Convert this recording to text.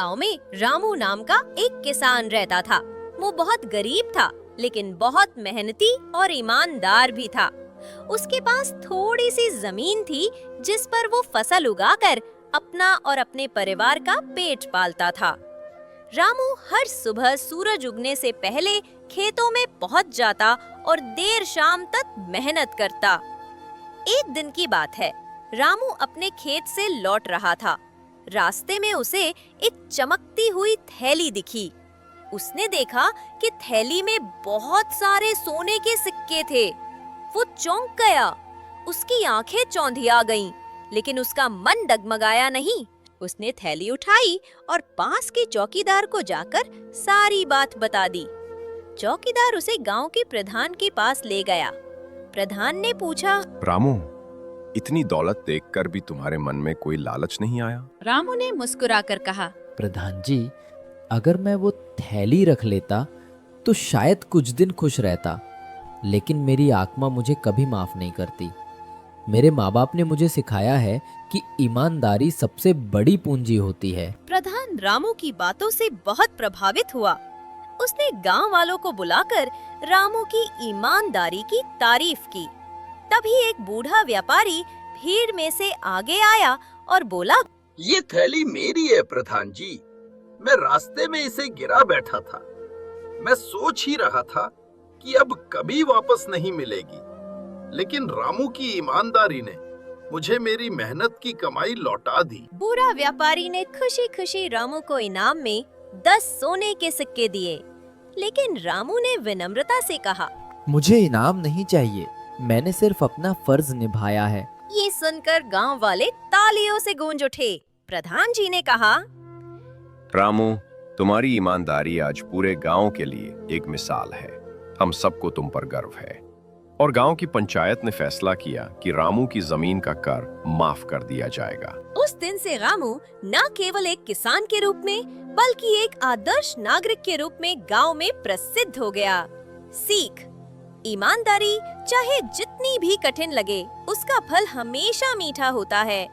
गांव में रामू नाम का एक किसान रहता था। वो बहुत गरीब था, लेकिन बहुत मेहनती और ईमानदार भी था। उसके पास थोड़ी सी जमीन थी, जिस पर वो फसल उगाकर अपना और अपने परिवार का पेट पालता था। रामू हर सुबह सूरज उगने से पहले खेतों में पहुंच जाता और देर शाम तक मेहनत करता। एक दिन की बात है, रामू अपने खेत से लौट रहा था। रास्ते में उसे एक चमकती हुई थैली दिखी। उसने देखा कि थैली में बहुत सारे सोने के सिक्के थे। वो चौंक गया। उसकी आंखें चौंधिया गईं, लेकिन उसका मन डगमगाया नहीं। उसने थैली उठाई और पास के चौकीदार को जाकर सारी बात बता दी। चौकीदार उसे गांव के प्रधान के पास ले गया। प्रधान ने पूछा, रामू, इतनी दौलत देखकर भी तुम्हारे मन में कोई लालच नहीं आया? रामू ने मुस्कुराकर कहा, प्रधान जी, अगर मैं वो थैली रख लेता तो शायद कुछ दिन खुश रहता, लेकिन मेरी आत्मा मुझे कभी माफ नहीं करती। मेरे माँ बाप ने मुझे सिखाया है कि ईमानदारी सबसे बड़ी पूंजी होती है। प्रधान रामू की बातों से बहुत प्रभावित हुआ। उसने गांव वालों को बुलाकर रामू की ईमानदारी की तारीफ की। तभी एक बूढ़ा व्यापारी भीड़ में से आगे आया और बोला, ये थैली मेरी है प्रधान जी। मैं रास्ते में इसे गिरा बैठा था। मैं सोच ही रहा था कि अब कभी वापस नहीं मिलेगी, लेकिन रामू की ईमानदारी ने मुझे मेरी मेहनत की कमाई लौटा दी। बूढ़ा व्यापारी ने खुशी खुशी रामू को इनाम में 10 सोने के सिक्के दिए, लेकिन रामू ने विनम्रता से कहा, मुझे इनाम नहीं चाहिए, मैंने सिर्फ अपना फर्ज निभाया है। ये सुनकर गांव वाले तालियों से गूंज उठे। प्रधान जी ने कहा, रामू, तुम्हारी ईमानदारी आज पूरे गांव के लिए एक मिसाल है। हम सबको तुम पर गर्व है। और गांव की पंचायत ने फैसला किया कि रामू की जमीन का कर माफ कर दिया जाएगा। उस दिन से रामू न केवल एक किसान के रूप में, बल्कि एक आदर्श नागरिक के रूप में गांव में प्रसिद्ध हो गया। सीख: ईमानदारी चाहे जितनी भी कठिन लगे, उसका फल हमेशा मीठा होता है।